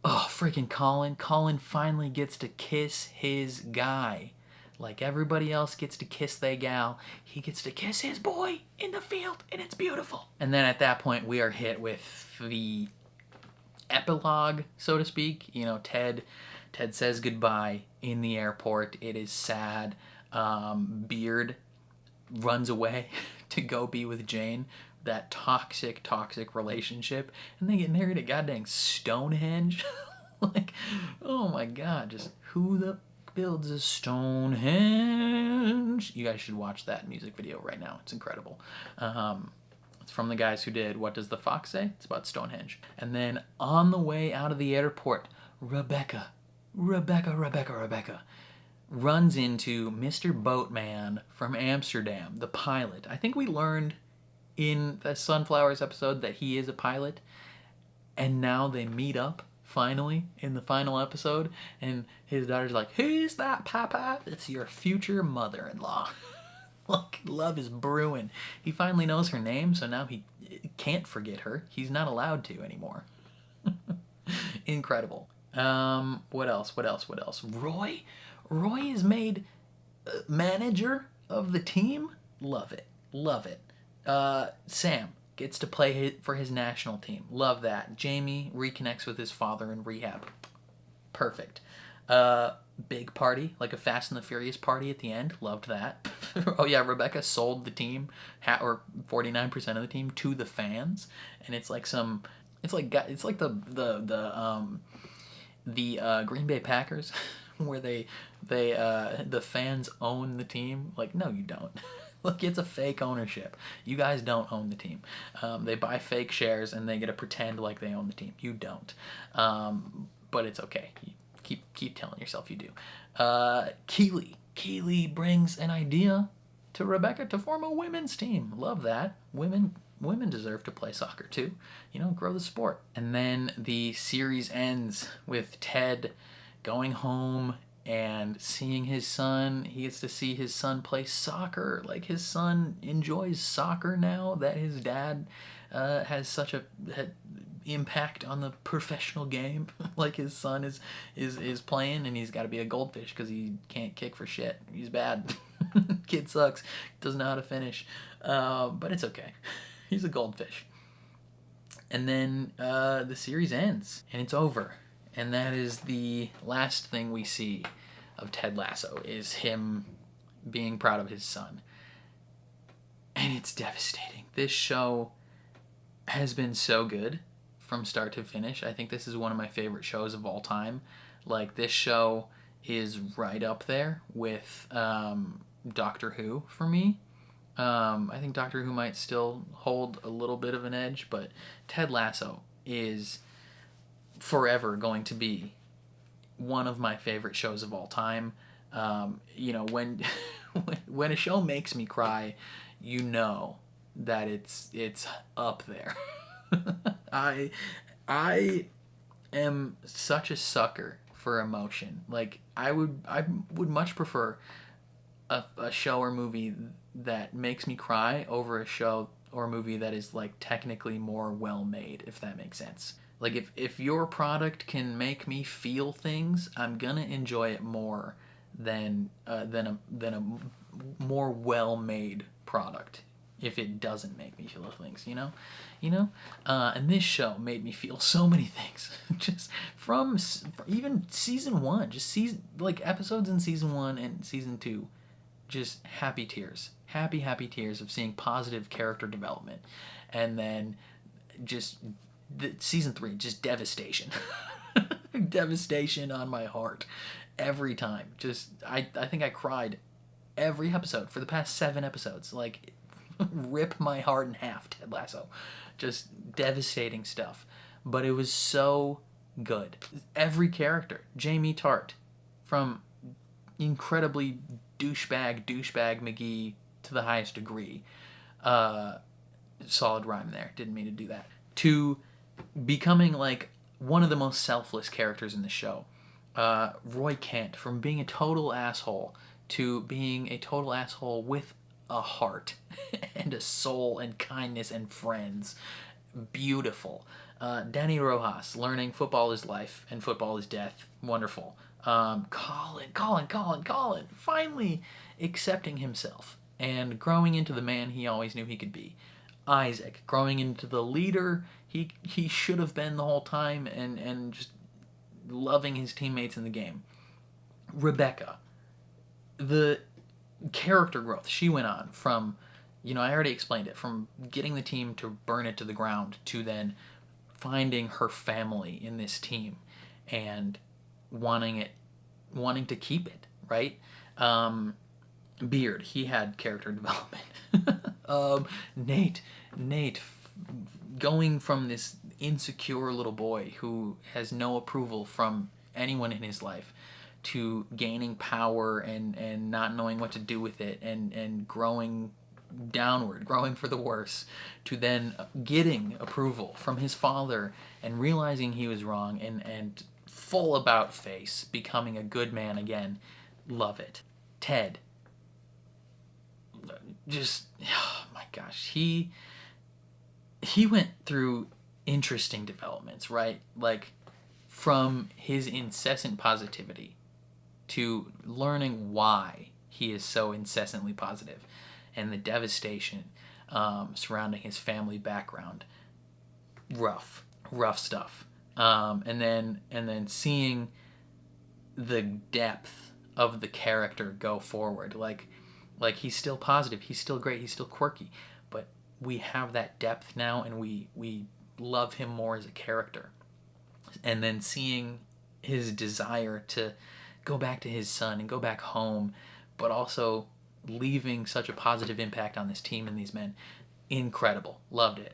oh, freaking Colin. Colin finally gets to kiss his guy. Like everybody else gets to kiss their gal, he gets to kiss his boy in the field, and it's beautiful. And then at that point, we are hit with the epilogue, so to speak. You know, Ted says goodbye in the airport. It is sad. Beard runs away to go be with Jane. That toxic relationship. And they get married at goddamn Stonehenge. Like, oh my God, just who the builds a Stonehenge? You guys should watch that music video right now. It's incredible. It's from the guys who did What Does the Fox Say? It's about Stonehenge. And then on the way out of the airport, Rebecca runs into Mr. Boatman from Amsterdam, the pilot. I think we learned in the Sunflowers episode that he is a pilot. And now they meet up finally in the final episode, and his daughter's like, who's that, Papa? It's your future mother-in-law. Look, love is brewing. He finally knows her name, so now he can't forget her. He's not allowed to anymore. Incredible. What else? Roy is made manager of the team. Love it. Sam gets to play for his national team. Love that. Jamie reconnects with his father in rehab. Perfect. big party, like a Fast and the Furious party at the end. Loved that. Oh yeah, Rebecca sold the team, or 49% of the team, to the fans, and it's like the Green Bay Packers, where the fans own the team. Like, no, you don't. Look, it's a fake ownership. You guys don't own the team. They buy fake shares and they get to pretend like they own the team. You don't. But it's okay. You keep telling yourself you do. Keely brings an idea to Rebecca to form a women's team. Love that. Women deserve to play soccer too. You know, grow the sport. And then the series ends with Ted going home and seeing his son. He gets to see his son play soccer. Like, his son enjoys soccer now that his dad has such a impact on the professional game. Like, his son is playing, and he's got to be a goldfish because he can't kick for shit. He's bad. Kid sucks. Doesn't know how to finish. But it's okay. He's a goldfish. And then the series ends, and it's over. And that is the last thing we see of Ted Lasso, is him being proud of his son. And it's devastating. This show has been so good from start to finish. I think this is one of my favorite shows of all time. Like, this show is right up there with Doctor Who for me. I think Doctor Who might still hold a little bit of an edge, but Ted Lasso is forever going to be one of my favorite shows of all time. You know, when when a show makes me cry, you know that it's up there. I am such a sucker for emotion. Like, I would much prefer a show or movie that makes me cry over a show or movie that is, like, technically more well made, if that makes sense. Like, if your product can make me feel things, I'm gonna enjoy it more than a more well made product if it doesn't make me feel things, you know. And this show made me feel so many things, just from even season 1, just episodes in season 1 and season 2, just happy tears of seeing positive character development, and then just season 3, just devastation. Devastation on my heart every time. Just I think I cried every episode for the past 7 episodes. Like, rip my heart in half, Ted Lasso. Just devastating stuff. But it was so good. Every character. Jamie Tart, from incredibly douchebag McGee to the highest degree. Solid rhyme there. Didn't mean to do that. To becoming, like, one of the most selfless characters in the show. Roy Kent, from being a total asshole to being a total asshole with a heart and a soul and kindness and friends. Beautiful. Danny Rojas, learning football is life and football is death. Wonderful. Colin, finally accepting himself and growing into the man he always knew he could be. Isaac, growing into the leader he should have been the whole time, and just loving his teammates in the game. Rebecca, the character growth she went on from, I already explained it, from getting the team to burn it to the ground to then finding her family in this team and wanting to keep it, right? Beard, he had character development. Nate, going from this insecure little boy who has no approval from anyone in his life to gaining power and not knowing what to do with it and growing downward, growing for the worse, to then getting approval from his father and realizing he was wrong and full about face, becoming a good man again. Love it. Ted, just, oh my gosh, he went through interesting developments, right? Like, from his incessant positivity to learning why he is so incessantly positive, and the devastation surrounding his family background. Rough stuff. And then seeing the depth of the character go forward. Like he's still positive, he's still great, he's still quirky, but we have that depth now, and we love him more as a character. And then seeing his desire to go back to his son and go back home, but also leaving such a positive impact on this team and these men, incredible. Loved it.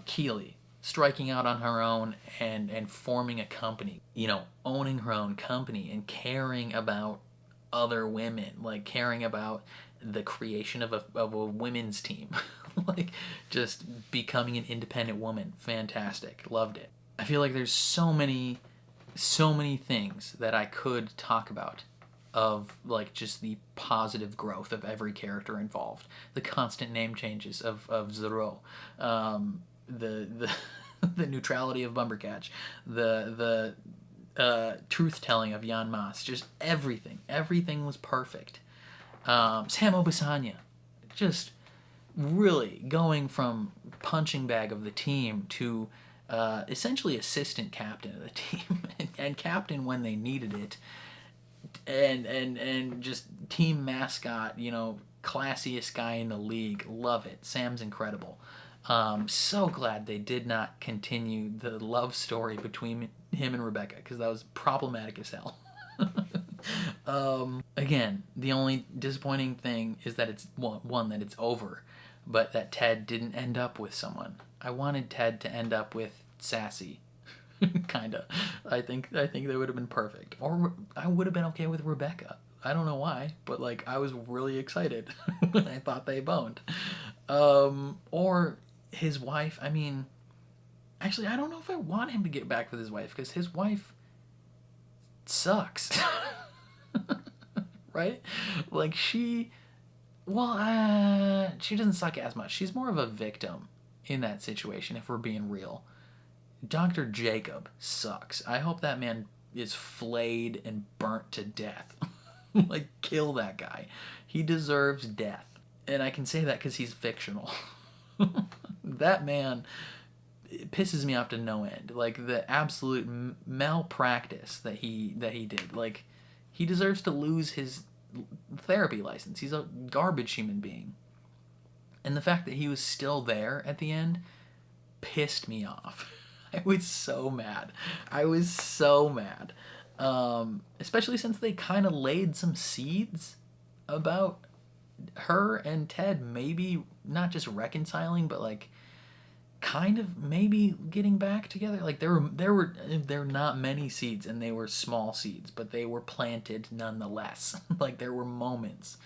Keely striking out on her own and forming a company, you know, owning her own company and caring about other women, like caring about the creation of a women's team. Like just becoming an independent woman. Fantastic. Loved it. I feel like there's so many things that I could talk about of like just the positive growth of every character involved. The constant name changes of Zero, the the neutrality of Bumbercatch, the truth telling of Jan Mas, just everything was perfect. Samo Bisanya, just really going from punching bag of the team to essentially assistant captain of the team and captain when they needed it, and just team mascot, you know, classiest guy in the league. Love it. Sam's incredible. So glad they did not continue the love story between him and Rebecca, because that was problematic as hell. Again, the only disappointing thing is that it's one that it's over, but that Ted didn't end up with someone. I wanted Ted to end up with Sassy. Kinda. I think that would have been perfect. Or I would have been okay with Rebecca. I don't know why, but like I was really excited when I thought they boned. Or his wife. I mean, actually, I don't know if I want him to get back with his wife, because his wife sucks. Right? Like she doesn't suck as much. She's more of a victim in that situation, if we're being real. Dr. Jacob sucks. I hope that man is flayed and burnt to death. Like, kill that guy. He deserves death. And I can say that because he's fictional. That man, it pisses me off to no end. Like, the absolute malpractice that he did. Like, he deserves to lose his therapy license. He's a garbage human being. And the fact that he was still there at the end pissed me off. I was so mad. Especially since they kind of laid some seeds about her and Ted maybe not just reconciling, but like kind of maybe getting back together. Like there were not many seeds, and they were small seeds, but they were planted nonetheless. Like there were moments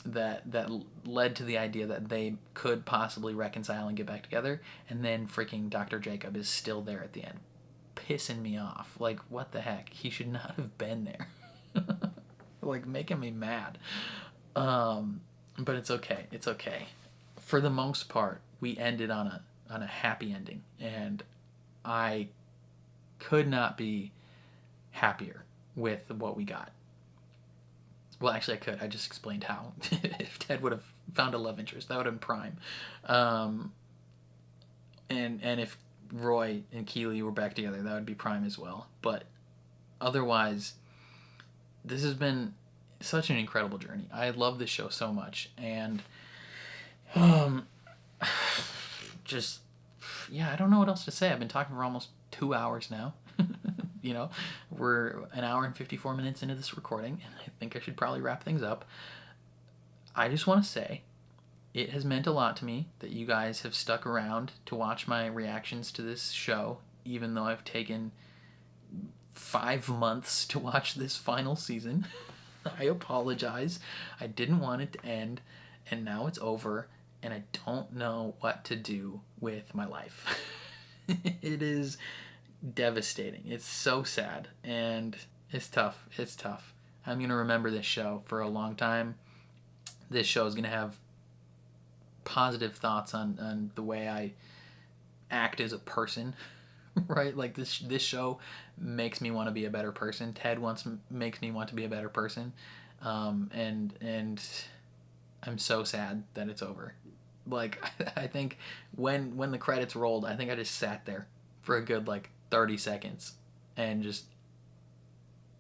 that led to the idea that they could possibly reconcile and get back together, and then freaking Dr. Jacob is still there at the end, pissing me off. Like, what the heck? He should not have been there. Like, making me mad. But it's okay. It's okay. For the most part, we ended on a happy ending, and I could not be happier with what we got. Well, actually, I could. I just explained how. If Ted would have found a love interest, that would have been prime. And if Roy and Keely were back together, that would be prime as well. But otherwise, this has been such an incredible journey. I love this show so much. And just, yeah, I don't know what else to say. I've been talking for almost 2 hours now. You know, we're an hour and 54 minutes into this recording, and I think I should probably wrap things up. I just want to say it has meant a lot to me that you guys have stuck around to watch my reactions to this show, even though I've taken 5 months to watch this final season. I apologize. I didn't want it to end, and now it's over, and I don't know what to do with my life. It is devastating. It's so sad, and it's tough. I'm going to remember this show for a long time. This show is going to have positive thoughts on the way I act as a person, right? Like this show makes me want to be a better person. Ted makes me want to be a better person. And I'm so sad that it's over. Like, I think when the credits rolled, I think I just sat there for a good 30 seconds and just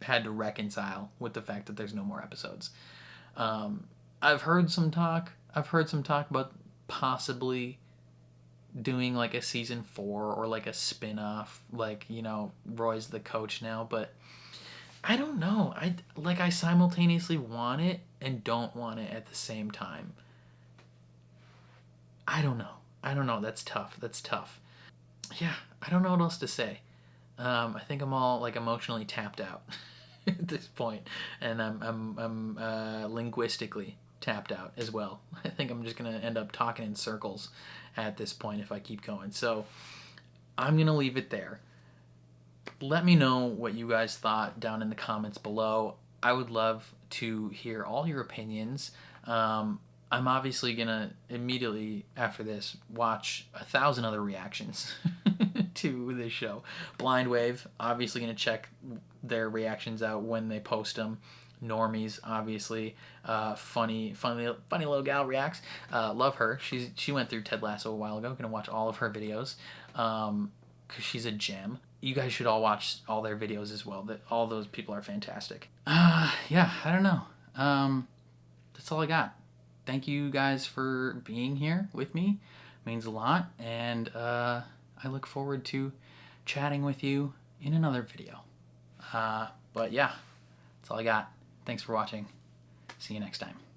had to reconcile with the fact that there's no more episodes. I've heard some talk about possibly doing like a season 4 or like a spin-off, like, you know, Roy's the coach now, but I don't know. I simultaneously want it and don't want it at the same time. I don't know. That's tough. Yeah, I don't know what else to say. I think I'm all like emotionally tapped out at this point, and I'm linguistically tapped out as well. I think I'm just gonna end up talking in circles at this point if I keep going. So I'm gonna leave it there. Let me know what you guys thought down in the comments below. I would love to hear all your opinions. I'm obviously gonna immediately after this watch 1,000 other reactions to this show. Blind Wave, obviously gonna check their reactions out when they post them. Normies, obviously. Funny little gal reacts. Love her. She went through Ted Lasso a while ago. Gonna watch all of her videos because she's a gem. You guys should all watch all their videos as well. All those people are fantastic. Yeah, I don't know. That's all I got. Thank you guys for being here with me. It means a lot, and I look forward to chatting with you in another video. But yeah, that's all I got. Thanks for watching. See you next time.